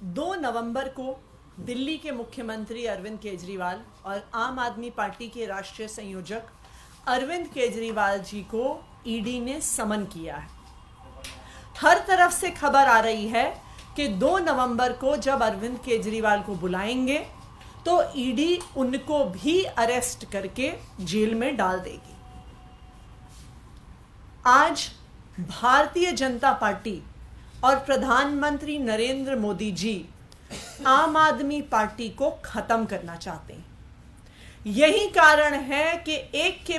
2 नवंबर को दिल्ली के मुख्यमंत्री अरविंद केजरीवाल और आम आदमी पार्टी के राष्ट्रीय संयोजक अरविंद केजरीवाल जी को ईडी ने समन किया है। हर तरफ से खबर आ रही है कि 2 नवंबर को जब अरविंद केजरीवाल को बुलाएंगे तो ईडी उनको भी अरेस्ट करके जेल में डाल देगी। आज भारतीय जनता पार्टी और प्रधानमंत्री नरेंद्र मोदी जी आम आदमी पार्टी को खत्म करना चाहते हैं। यही कारण है कि एक के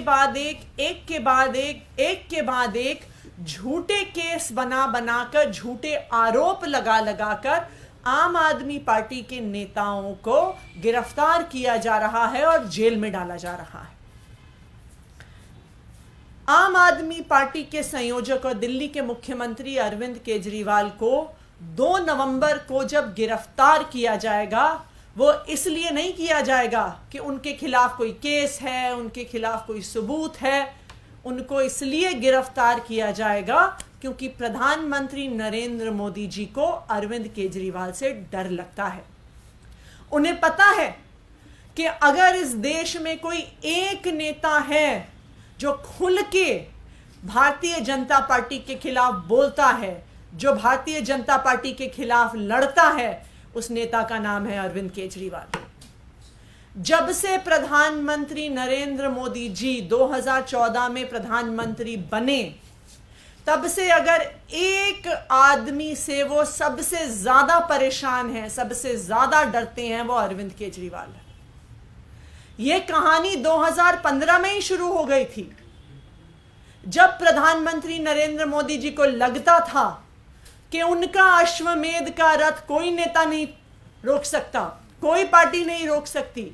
बाद एक झूठे केस बनाकर झूठे आरोप लगाकर आम आदमी पार्टी के नेताओं को गिरफ्तार किया जा रहा है और जेल में डाला जा रहा है। आम आदमी पार्टी के संयोजक और दिल्ली के मुख्यमंत्री अरविंद केजरीवाल को 2 नवंबर को जब गिरफ्तार किया जाएगा, वो इसलिए नहीं किया जाएगा कि उनके खिलाफ कोई केस है, उनके खिलाफ कोई सबूत है। उनको इसलिए गिरफ्तार किया जाएगा क्योंकि प्रधानमंत्री नरेंद्र मोदी जी को अरविंद केजरीवाल से डर लगता है। उन्हें पता है कि अगर इस देश में कोई एक नेता है जो खुल के भारतीय जनता पार्टी के खिलाफ बोलता है, जो भारतीय जनता पार्टी के खिलाफ लड़ता है, उस नेता का नाम है अरविंद केजरीवाल। जब से प्रधानमंत्री नरेंद्र मोदी जी 2014 में प्रधानमंत्री बने, तब से अगर एक आदमी से वो सबसे ज्यादा परेशान है, सबसे ज्यादा डरते हैं, वो अरविंद केजरीवाल है। यह कहानी 2015 में ही शुरू हो गई थी, जब प्रधानमंत्री नरेंद्र मोदी जी को लगता था कि उनका अश्वमेध का रथ कोई नेता नहीं रोक सकता, कोई पार्टी नहीं रोक सकती।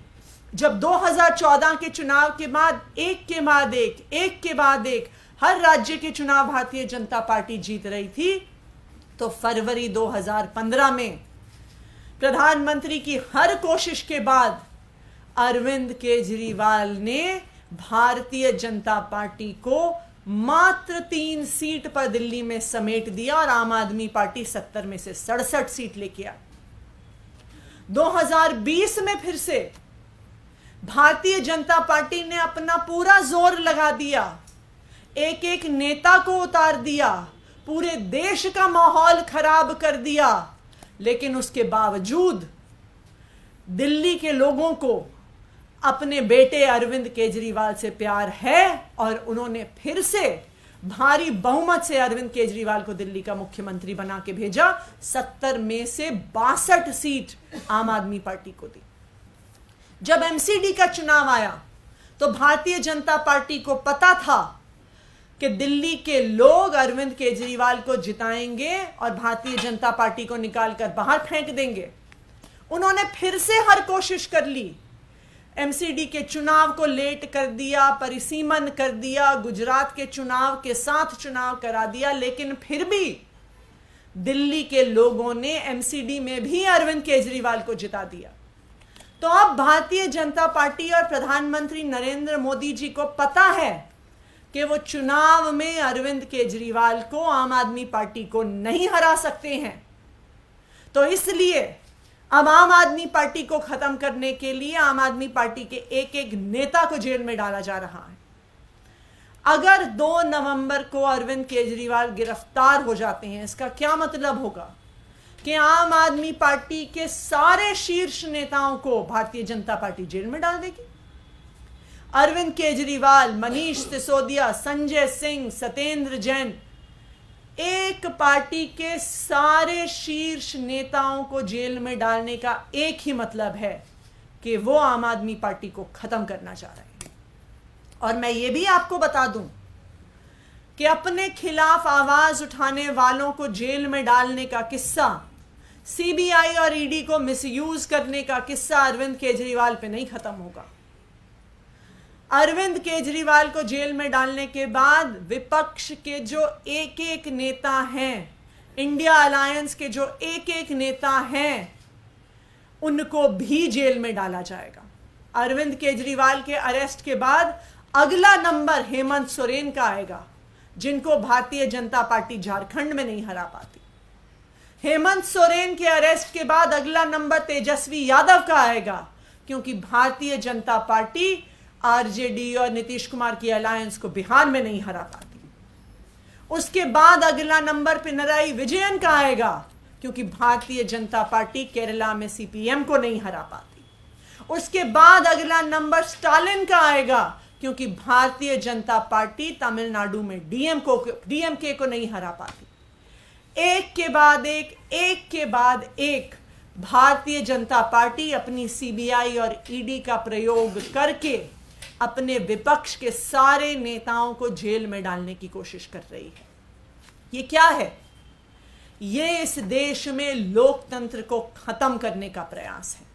जब 2014 के चुनाव के बाद एक के बाद एक हर राज्य के चुनाव भारतीय जनता पार्टी जीत रही थी, तो फरवरी 2015 में प्रधानमंत्री की हर कोशिश के बाद अरविंद केजरीवाल ने भारतीय जनता पार्टी को मात्र 3 सीट पर दिल्ली में समेट दिया और आम आदमी पार्टी 70 में से 67 सीट लेके आई। 2020 में फिर से भारतीय जनता पार्टी ने अपना पूरा जोर लगा दिया, एक नेता को उतार दिया, पूरे देश का माहौल खराब कर दिया। लेकिन उसके बावजूद दिल्ली के लोगों को अपने बेटे अरविंद केजरीवाल से प्यार है और उन्होंने फिर से भारी बहुमत से अरविंद केजरीवाल को दिल्ली का मुख्यमंत्री बना के भेजा। 70 में से 62 सीट आम आदमी पार्टी को दी। जब एमसीडी का चुनाव आया तो भारतीय जनता पार्टी को पता था कि दिल्ली के लोग अरविंद केजरीवाल को जिताएंगे और भारतीय जनता पार्टी को निकालकर बाहर फेंक देंगे। उन्होंने फिर से हर कोशिश कर ली, एमसीडी के चुनाव को लेट कर दिया, परिसीमन कर दिया, गुजरात के चुनाव के साथ चुनाव करा दिया, लेकिन फिर भी दिल्ली के लोगों ने एमसीडी में भी अरविंद केजरीवाल को जिता दिया। तो अब भारतीय जनता पार्टी और प्रधानमंत्री नरेंद्र मोदी जी को पता है कि वो चुनाव में अरविंद केजरीवाल को, आम आदमी पार्टी को नहीं हरा सकते हैं। तो इसलिए अब आम आदमी पार्टी को खत्म करने के लिए आम आदमी पार्टी के एक नेता को जेल में डाला जा रहा है। अगर 2 नवंबर को अरविंद केजरीवाल गिरफ्तार हो जाते हैं, इसका क्या मतलब होगा कि आम आदमी पार्टी के सारे शीर्ष नेताओं को भारतीय जनता पार्टी जेल में डाल देगी। अरविंद केजरीवाल, मनीष सिसोदिया, संजय सिंह, सत्येंद्र जैन, एक पार्टी के सारे शीर्ष नेताओं को जेल में डालने का एक ही मतलब है कि वो आम आदमी पार्टी को खत्म करना चाह रहे हैं। और मैं ये भी आपको बता दूं कि अपने खिलाफ आवाज उठाने वालों को जेल में डालने का किस्सा, सीबीआई और ईडी को मिसयूज करने का किस्सा अरविंद केजरीवाल पे नहीं खत्म होगा। अरविंद केजरीवाल को जेल में डालने के बाद विपक्ष के जो एक नेता हैं, इंडिया अलायंस के जो एक नेता हैं, उनको भी जेल में डाला जाएगा। अरविंद केजरीवाल के अरेस्ट के बाद अगला नंबर हेमंत सोरेन का आएगा, जिनको भारतीय जनता पार्टी झारखंड में नहीं हरा पाती। हेमंत सोरेन के अरेस्ट के बाद अगला नंबर तेजस्वी यादव का आएगा, क्योंकि भारतीय जनता पार्टी आरजेडी और नीतीश कुमार की अलायंस को बिहार में नहीं हरा पाती। उसके बाद अगला नंबर पिनराई विजयन का आएगा, क्योंकि भारतीय जनता पार्टी केरला में सीपीएम को नहीं हरा पाती। उसके बाद अगला नंबर स्टालिन का आएगा, क्योंकि भारतीय जनता पार्टी तमिलनाडु में डीएमके को नहीं हरा पाती। एक के बाद एक भारतीय जनता पार्टी अपनी सीबीआई और ईडी का प्रयोग करके अपने विपक्ष के सारे नेताओं को जेल में डालने की कोशिश कर रही है। ये क्या है? ये इस देश में लोकतंत्र को खत्म करने का प्रयास है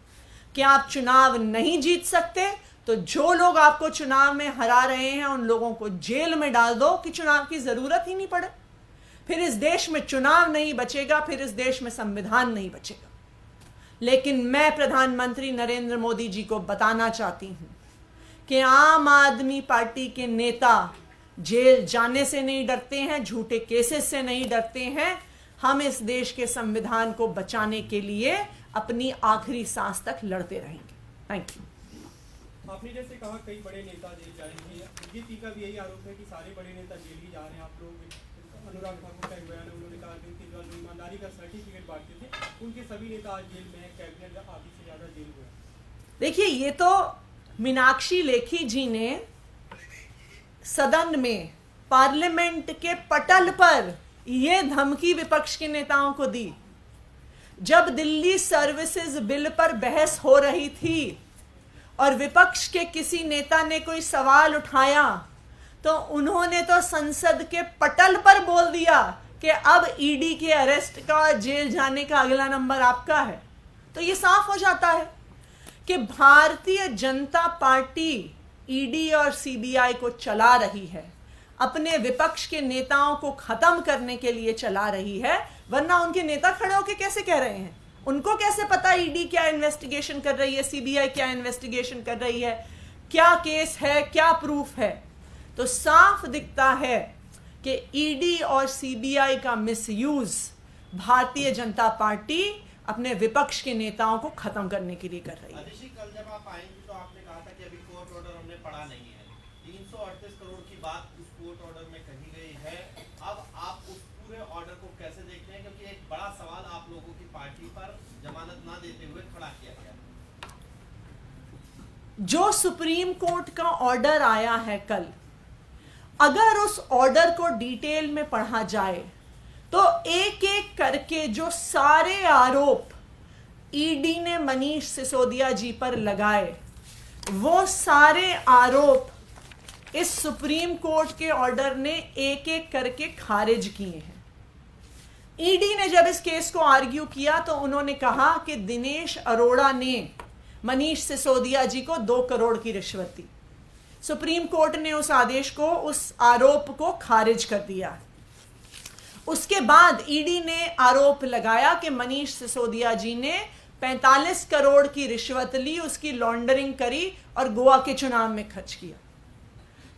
कि आप चुनाव नहीं जीत सकते तो जो लोग आपको चुनाव में हरा रहे हैं उन लोगों को जेल में डाल दो कि चुनाव की जरूरत ही नहीं पड़े। फिर इस देश में चुनाव नहीं बचेगा, फिर इस देश में संविधान नहीं बचेगा। लेकिन मैं प्रधानमंत्री नरेंद्र मोदी जी को बताना चाहती हूं कि आम आदमी पार्टी के नेता जेल जाने से नहीं डरते हैं, झूठे केसेस से नहीं डरते हैं। हम इस देश के संविधान को बचाने के लिए अपनी आखिरी सांस तक लड़ते रहेंगे। Thank you. आपने जैसे कहा कई बड़े नेता जेल जाएंगे, बीजेपी का भी यही आरोप है कि सारे बड़े नेता जेल ही जा रहे हैं। आप लोग अनुराग ठाकुर का एक बयान है, उन्होंने कहा कि केजरीवाल जो ईमानदारी का सर्टिफिकेट बांटते थे उनके सभी नेता आज जेल में है, कैबिनेट आधी से ज्यादा जेल हुए। देखिए, ये तो मीनाक्षी लेखी जी ने सदन में पार्लियामेंट के पटल पर यह धमकी विपक्ष के नेताओं को दी। जब दिल्ली सर्विसेज बिल पर बहस हो रही थी और विपक्ष के किसी नेता ने कोई सवाल उठाया तो उन्होंने तो संसद के पटल पर बोल दिया कि अब ईडी के अरेस्ट का और जेल जाने का अगला नंबर आपका है। तो ये साफ हो जाता है कि भारतीय जनता पार्टी ईडी और सीबीआई को चला रही है, अपने विपक्ष के नेताओं को खत्म करने के लिए चला रही है। वरना उनके नेता खड़े होकर कैसे कह रहे हैं? उनको कैसे पता ईडी क्या इन्वेस्टिगेशन कर रही है, सीबीआई क्या इन्वेस्टिगेशन कर रही है, क्या केस है, क्या प्रूफ है? तो साफ दिखता है कि ईडी और सीबीआई का मिसयूज भारतीय जनता पार्टी अपने विपक्ष के नेताओं को खत्म करने के लिए कर रही है। कल जब आप आएंगी तो आपने कहा था कि अभी कोर्ट ऑर्डर हमने पढ़ा नहीं है। 338 करोड़ की बात उस कोर्ट ऑर्डर में कही गई है। अब आप उस पूरे ऑर्डर को कैसे देखते हैं? क्योंकि एक बड़ा सवाल आप लोगों की पार्टी पर जमानत ना देते हुए खड़ा किया गया। जो सुप्रीम कोर्ट का ऑर्डर आया है कल, अगर उस ऑर्डर को डिटेल में पढ़ा जाए तो एक एक करके जो सारे आरोप ईडी ने मनीष सिसोदिया जी पर लगाए, वो सारे आरोप इस सुप्रीम कोर्ट के ऑर्डर ने एक एक करके खारिज किए हैं। ईडी ने जब इस केस को आर्ग्यू किया तो उन्होंने कहा कि दिनेश अरोड़ा ने मनीष सिसोदिया जी को 2 करोड़ की रिश्वत दी। सुप्रीम कोर्ट ने उस आदेश को, उस आरोप को खारिज कर दिया। उसके बाद ईडी ने आरोप लगाया कि मनीष सिसोदिया जी ने 45 करोड़ की रिश्वत ली, उसकी लॉन्ड्रिंग करी और गोवा के चुनाव में खर्च किया।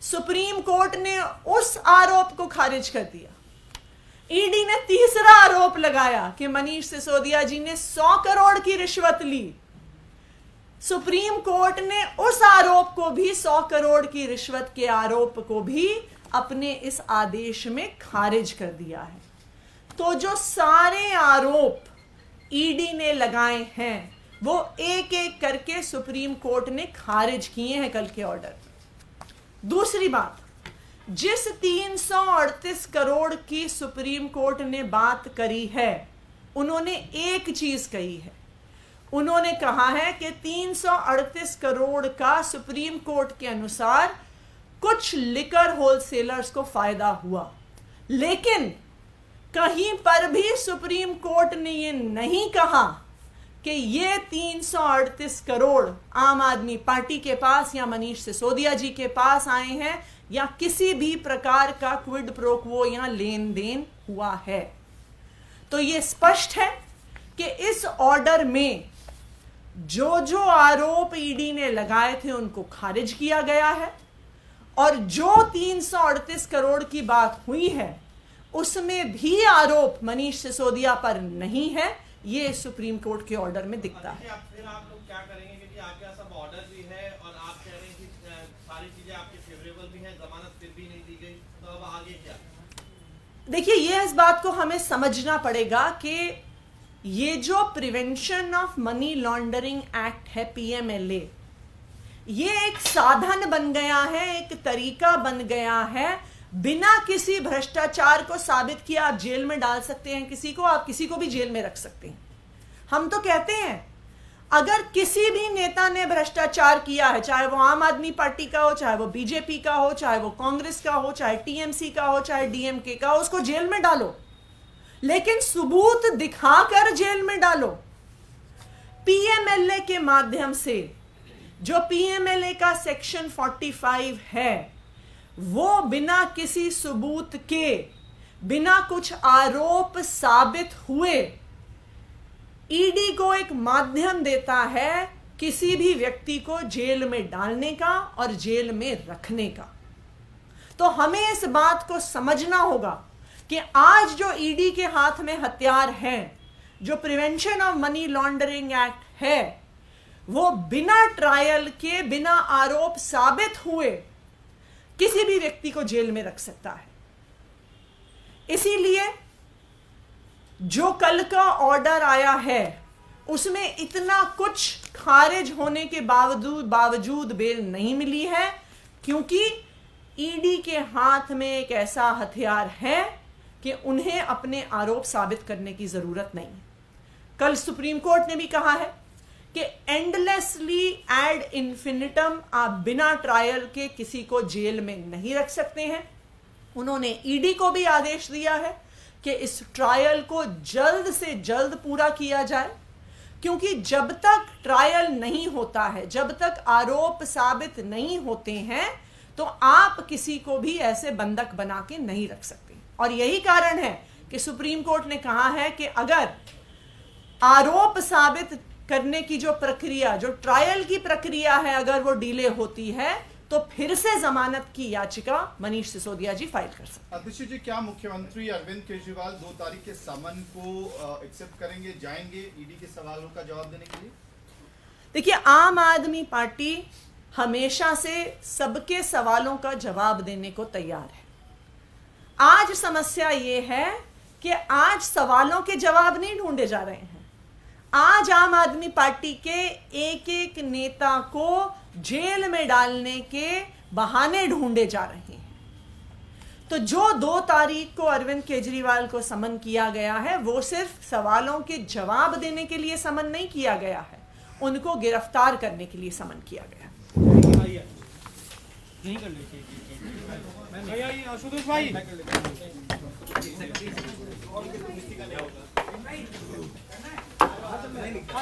सुप्रीम कोर्ट ने उस आरोप को खारिज कर दिया। ईडी ने तीसरा आरोप लगाया कि मनीष सिसोदिया जी ने 100 करोड़ की रिश्वत ली। सुप्रीम कोर्ट ने उस आरोप को भी, 100 करोड़ की रिश्वत के आरोप को भी अपने इस आदेश में खारिज कर दिया है। तो जो सारे आरोप ईडी ने लगाए हैं वो एक एक करके सुप्रीम कोर्ट ने खारिज किए हैं कल के ऑर्डर। दूसरी बात, जिस 338 करोड़ की सुप्रीम कोर्ट ने बात करी है, उन्होंने एक चीज कही है। उन्होंने कहा है कि 338 करोड़ का सुप्रीम कोर्ट के अनुसार कुछ लिकर होलसेलर्स को फायदा हुआ, लेकिन कहीं पर भी सुप्रीम कोर्ट ने यह नहीं कहा कि ये 338 करोड़ आम आदमी पार्टी के पास या मनीष सिसोदिया जी के पास आए हैं या किसी भी प्रकार का क्विड प्रो क्वो या लेन देन हुआ है। तो ये स्पष्ट है कि इस ऑर्डर में जो जो आरोप ईडी ने लगाए थे उनको खारिज किया गया है और जो 338 करोड़ की बात हुई है उसमें भी आरोप मनीष सिसोदिया पर नहीं है, ये सुप्रीम कोर्ट के ऑर्डर में दिखता है। फिर आप लोग क्या करेंगे, क्योंकि आपके यहाँ सब ऑर्डर भी है और आप कह रहे हैं कि सारी चीजें आपके फेवरेबल भी है, जमानत फिर भी नहीं दी गई, तो अब आगे क्या? देखिए, ये इस बात को हमें समझना पड़ेगा कि ये जो prevention of money laundering act है, PMLA, ये एक साधन बन गया है, एक तरीका बन गया है। बिना किसी भ्रष्टाचार को साबित किए आप जेल में डाल सकते हैं किसी को, आप किसी को भी जेल में रख सकते हैं। हम तो कहते हैं अगर किसी भी नेता ने भ्रष्टाचार किया है, चाहे वो आम आदमी पार्टी का हो, चाहे वो बीजेपी का हो, चाहे वो कांग्रेस का हो, चाहे TMC का हो, चाहे DMK का हो, उसको जेल में डालो, लेकिन सबूत दिखाकर जेल में डालो। PMLA के माध्यम से, जो PMLA का सेक्शन 45 है, वो बिना किसी सबूत के, बिना कुछ आरोप साबित हुए ईडी को एक माध्यम देता है किसी भी व्यक्ति को जेल में डालने का और जेल में रखने का। तो हमें इस बात को समझना होगा कि आज जो ईडी के हाथ में हथियार हैं, जो prevention of money laundering act है, वो बिना ट्रायल के, बिना आरोप साबित हुए किसी भी व्यक्ति को जेल में रख सकता है। इसीलिए जो कल का ऑर्डर आया है उसमें इतना कुछ खारिज होने के बावजूद बेल नहीं मिली है, क्योंकि ईडी के हाथ में एक ऐसा हथियार है कि उन्हें अपने आरोप साबित करने की जरूरत नहीं है। कल सुप्रीम कोर्ट ने भी कहा है कि एंडलेसली एड इन्फिनिटम आप बिना ट्रायल के किसी को जेल में नहीं रख सकते हैं। उन्होंने ईडी को भी आदेश दिया है कि इस ट्रायल को जल्द से जल्द पूरा किया जाए, क्योंकि जब तक ट्रायल नहीं होता है, जब तक आरोप साबित नहीं होते हैं, तो आप किसी को भी ऐसे बंधक बना के नहीं रख सकते। और यही कारण है कि सुप्रीम कोर्ट ने कहा है कि अगर आरोप साबित करने की जो प्रक्रिया, जो ट्रायल की प्रक्रिया है, अगर वो डिले होती है तो फिर से जमानत की याचिका मनीष सिसोदिया जी फाइल कर सकते हैं। अध्यक्ष जी, क्या मुख्यमंत्री अरविंद केजरीवाल 2 तारीख के समन को एक्सेप्ट करेंगे, जाएंगे ईडी के सवालों का जवाब देने के लिए? देखिए, आम आदमी पार्टी हमेशा से सबके सवालों का जवाब देने को तैयार है। आज समस्या ये है कि आज सवालों के जवाब नहीं ढूंढे जा रहे हैं। आज आम आदमी पार्टी के एक एक नेता को जेल में डालने के बहाने ढूंढे जा रहे हैं। तो जो 2 तारीख को अरविंद केजरीवाल को समन किया गया है, वो सिर्फ सवालों के जवाब देने के लिए समन नहीं किया गया है, उनको गिरफ्तार करने के लिए समन किया गया। यही कर लेते भैया, ये आशुतोष भाई